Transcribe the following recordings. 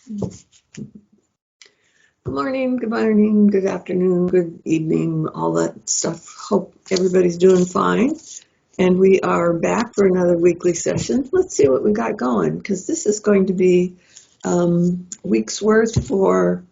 Good morning, good afternoon, good evening, all that stuff. Hope everybody's doing fine. And we are back for another weekly session. Let's see what we got going, because this is going to be week's worth for,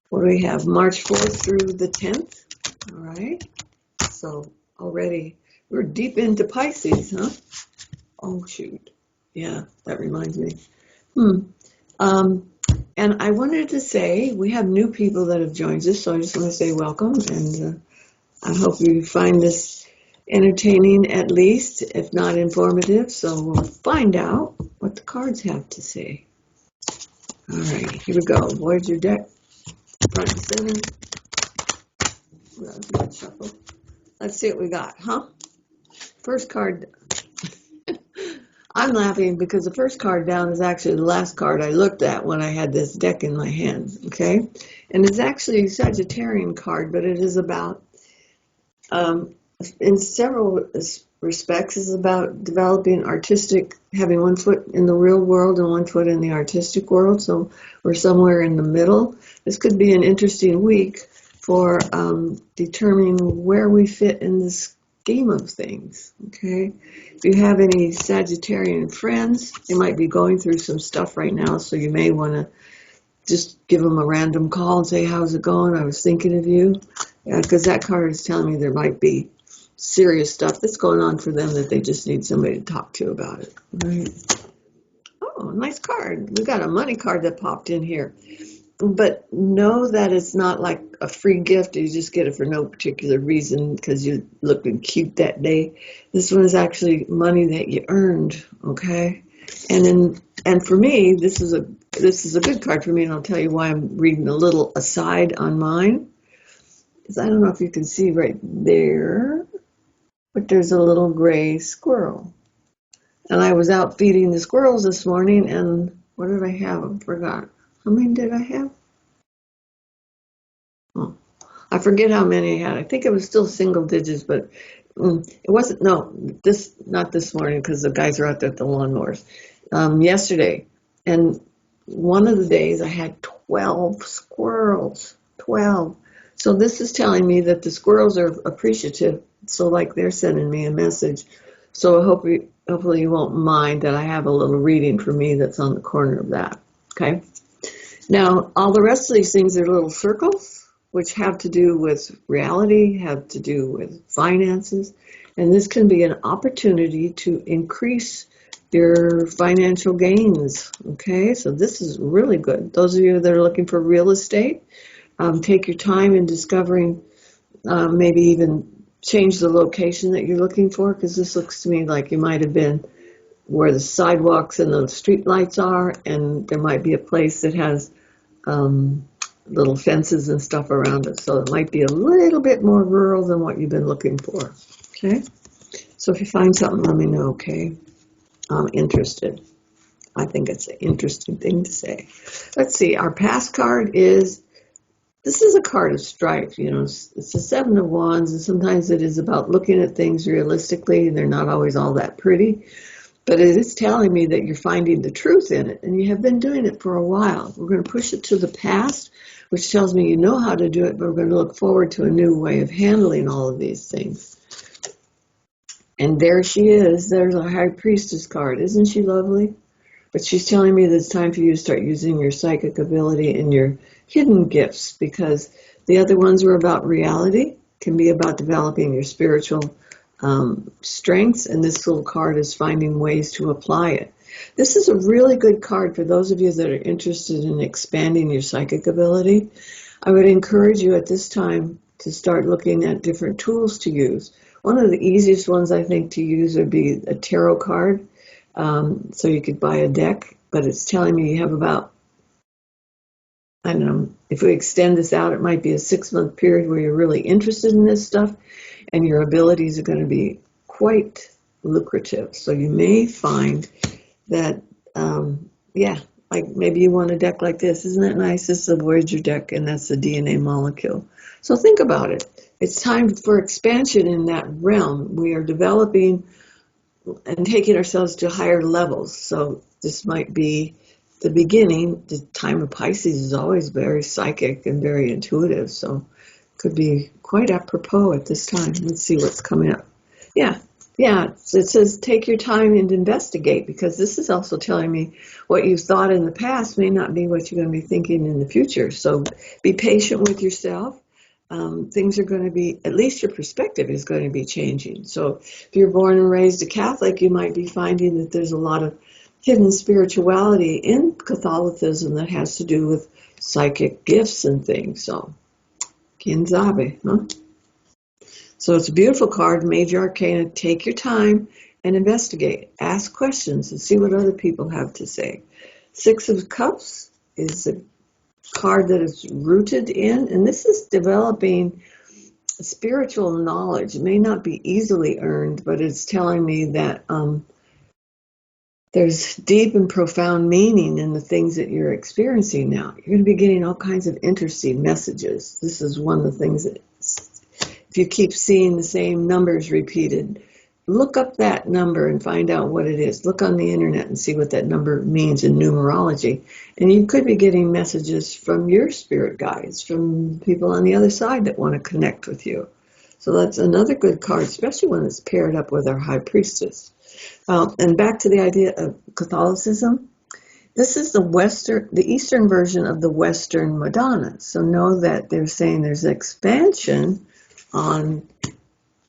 what do we have, March 4th through the 10th. All right. So already we're deep into Pisces, huh? Oh, shoot. Yeah, that reminds me. And I wanted to say we have new people that have joined us, so I just want to say welcome, and I hope you find this entertaining at least, if not informative. So we'll find out what the cards have to say. All right, here we go. Voyager deck, front and center. That was a good shuffle. Let's see what we got, huh? First card. I'm laughing because the first card down is actually the last card I looked at when I had this deck in my hands, okay? And it's actually a Sagittarian card, but it is about, in several respects, is about developing artistic, having one foot in the real world and one foot in the artistic world, so we're somewhere in the middle. This could be an interesting week for determining where we fit in this game of things, okay? If you have any Sagittarian friends, they might be going through some stuff right now, so you may want to just give them a random call and say, how's it going? I was thinking of you. Because that card is telling me there might be serious stuff that's going on for them that they just need somebody to talk to about it. Right? Oh, nice card. We got a money card that popped in here. But know that it's not like a free gift. You just get it for no particular reason because you're looking cute that day. This one is actually money that you earned, okay? And for me, this is a good card for me, and I'll tell you why I'm reading a little aside on mine. Because I don't know if you can see right there, but there's a little gray squirrel. And I was out feeding the squirrels this morning, and what did I have? I forgot. How many did I have? Oh, I forget how many I had. I think it was still single digits, but it wasn't. No, not this morning because the guys are out there at the lawnmowers. Yesterday, and one of the days I had 12 squirrels. 12. So this is telling me that the squirrels are appreciative. So like they're sending me a message. So hopefully you won't mind that I have a little reading for me that's on the corner of that. Okay. Now, all the rest of these things are little circles, which have to do with reality, have to do with finances. And this can be an opportunity to increase your financial gains. Okay, so this is really good. Those of you that are looking for real estate, take your time in discovering, maybe even change the location that you're looking for, because this looks to me like you might have been where the sidewalks and the street lights are, and there might be a place that has little fences and stuff around it. So it might be a little bit more rural than what you've been looking for. Okay, so if you find something, let me know. Okay, I'm interested. I think it's an interesting thing to say. Let's see. Our past card is, this is a card of strife. You know, it's the Seven of Wands, and sometimes it is about looking at things realistically, and they're not always all that pretty. But it is telling me that you're finding the truth in it, and you have been doing it for a while. We're going to push it to the past, which tells me you know how to do it, but we're going to look forward to a new way of handling all of these things. And there she is. There's a High Priestess card. Isn't she lovely? But she's telling me that it's time for you to start using your psychic ability and your hidden gifts, because the other ones were about reality, can be about developing your spiritual strengths, and this little card is finding ways to apply it. This is a really good card for those of you that are interested in expanding your psychic ability. I would encourage you at this time to start looking at different tools to use. One of the easiest ones I think to use would be a tarot card. So you could buy a deck, but it's telling me you have about, I don't know, if we extend this out, it might be a 6-month period where you're really interested in this stuff, and your abilities are going to be quite lucrative. So you may find that, like maybe you want a deck like this. Isn't that nice? This is a Voyager deck, and that's the DNA molecule. So think about it. It's time for expansion in that realm. We are developing and taking ourselves to higher levels. So this might be the beginning, the time of Pisces is always very psychic and very intuitive, so could be quite apropos at this time. Let's see what's coming up. Yeah, yeah, it says take your time and investigate, because this is also telling me what you've thought in the past may not be what you're going to be thinking in the future. So be patient with yourself. Things are going to be, at least your perspective is going to be changing. So if you're born and raised a Catholic, you might be finding that there's a lot of hidden spirituality in Catholicism that has to do with psychic gifts and things. So, quien sabe, huh? So it's a beautiful card, Major Arcana. Take your time and investigate. Ask questions and see what other people have to say. Six of Cups is a card that is rooted in, and this is developing spiritual knowledge. It may not be easily earned, but it's telling me that there's deep and profound meaning in the things that you're experiencing now. You're going to be getting all kinds of interesting messages. This is one of the things that, if you keep seeing the same numbers repeated, look up that number and find out what it is. Look on the internet and see what that number means in numerology. And you could be getting messages from your spirit guides, from people on the other side that want to connect with you. So that's another good card, especially when it's paired up with our High Priestess. And back to the idea of Catholicism. This is the Eastern version of the Western Madonna. So know that they're saying there's expansion on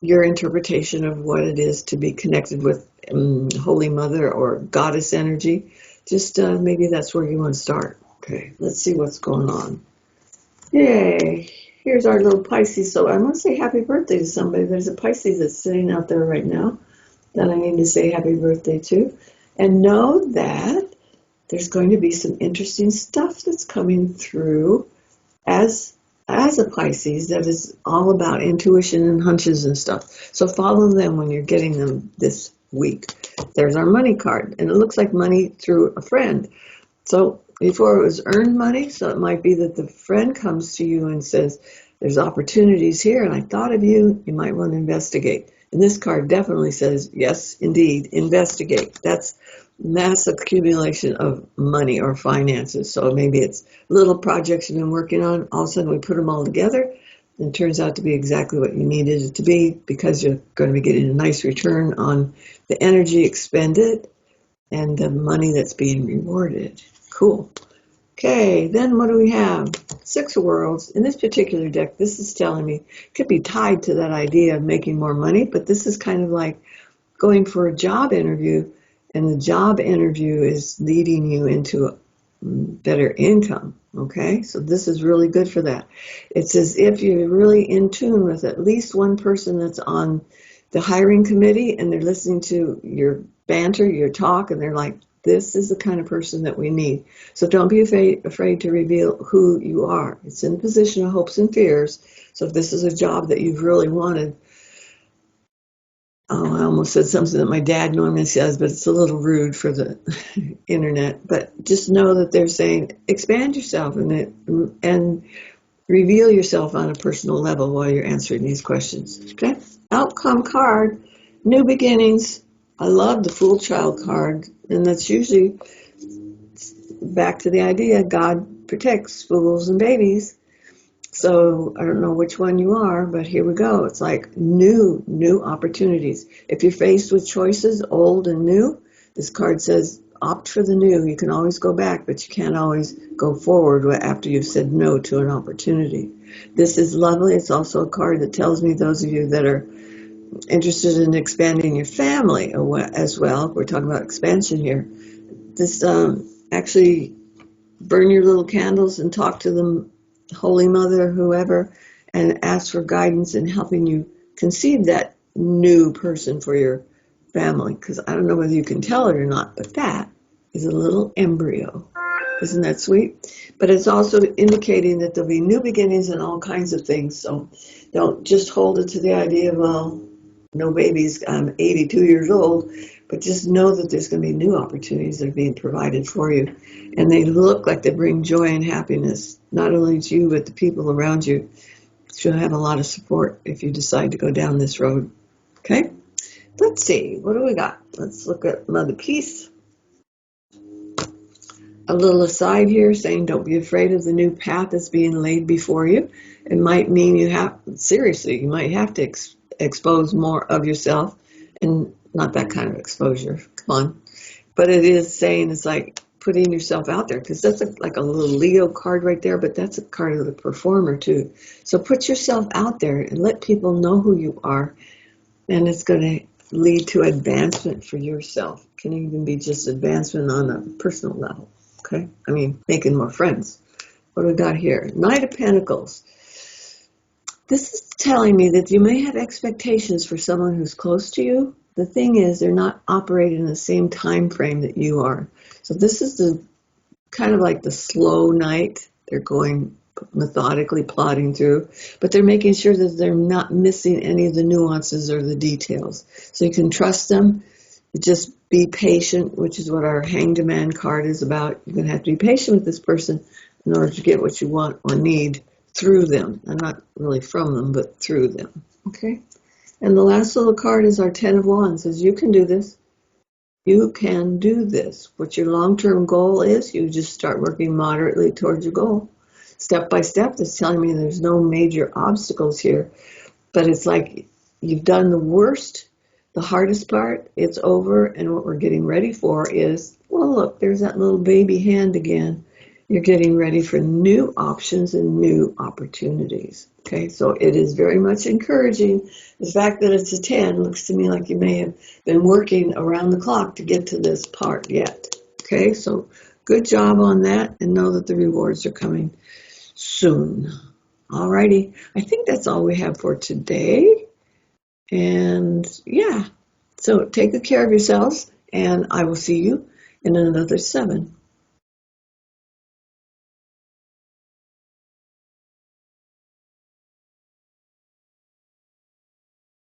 your interpretation of what it is to be connected with Holy Mother or Goddess energy. Just maybe that's where you want to start. Okay, let's see what's going on. Yay! Here's our little Pisces. So I want to say happy birthday to somebody. There's a Pisces that's sitting out there right now that I need to say happy birthday to. And know that there's going to be some interesting stuff that's coming through as a Pisces that is all about intuition and hunches and stuff. So follow them when you're getting them this week. There's our money card, and it looks like money through a friend. So before it was earned money, so it might be that the friend comes to you and says, there's opportunities here, and I thought of you, you might want to investigate. And this card definitely says, yes, indeed, investigate. That's mass accumulation of money or finances. So maybe it's little projects you've been working on. All of a sudden we put them all together, and it turns out to be exactly what you needed it to be, because you're going to be getting a nice return on the energy expended and the money that's being rewarded. Cool. Okay, then what do we have? Six of Worlds. In this particular deck, this is telling me, it could be tied to that idea of making more money, but this is kind of like going for a job interview, and the job interview is leading you into a better income. Okay, so this is really good for that. It's as if you're really in tune with at least one person that's on the hiring committee, and they're listening to your banter, your talk, and they're like, this is the kind of person that we need. So don't be afraid to reveal who you are. It's in the position of hopes and fears. So if this is a job that you've really wanted, oh, I almost said something that my dad normally says, but it's a little rude for the internet. But just know that they're saying expand yourself and reveal yourself on a personal level while you're answering these questions. Okay? Outcome card, new beginnings. I love the Fool Child card, and that's usually back to the idea God protects fools and babies. So I don't know which one you are, but here we go. It's like new opportunities. If you're faced with choices, old and new, this card says opt for the new. You can always go back, but you can't always go forward after you've said no to an opportunity. This is lovely. It's also a card that tells me those of you that are interested in expanding your family as well. We're talking about expansion here. This actually burn your little candles and talk to the Holy Mother, whoever, and ask for guidance in helping you conceive that new person for your family. Because I don't know whether you can tell it or not, but that is a little embryo. Isn't that sweet? But it's also indicating that there'll be new beginnings and all kinds of things. So don't just hold it to the idea of, well, no babies, I'm 82 years old, but just know that there's going to be new opportunities that are being provided for you. And they look like they bring joy and happiness, not only to you, but the people around you. You'll have a lot of support if you decide to go down this road. Okay? Let's see. What do we got? Let's look at Mother Peace. A little aside here saying don't be afraid of the new path that's being laid before you. It might mean you might have to expose more of yourself, and not that kind of exposure. Come on. But it is saying it's like putting yourself out there, because that's like a little Leo card right there, but that's a card of the performer too. So put yourself out there and let people know who you are, and it's going to lead to advancement for yourself. It can even be just advancement on a personal level. Okay, I mean, making more friends. What do we got here? Knight of Pentacles. This is telling me that you may have expectations for someone who's close to you. The thing is, they're not operating in the same time frame that you are. So this is the kind of like the slow knight. They're going methodically plodding through, but they're making sure that they're not missing any of the nuances or the details. So you can trust them. Just be patient, which is what our Hanged Man card is about. You're going to have to be patient with this person in order to get what you want or need through them, and not really from them, but through them. Okay? And the last little card is our Ten of Wands. It says, you can do this. You can do this. What your long-term goal is, you just start working moderately towards your goal. Step by step, it's telling me there's no major obstacles here, but it's like you've done the worst, the hardest part, it's over, and what we're getting ready for is, well, look, there's that little baby hand again. You're getting ready for new options and new opportunities. Okay, so it is very much encouraging. The fact that it's a 10 looks to me like you may have been working around the clock to get to this part yet. Okay, so good job on that, and know that the rewards are coming soon. Alrighty, I think that's all we have for today. And yeah, so take good care of yourselves, and I will see you in another 7.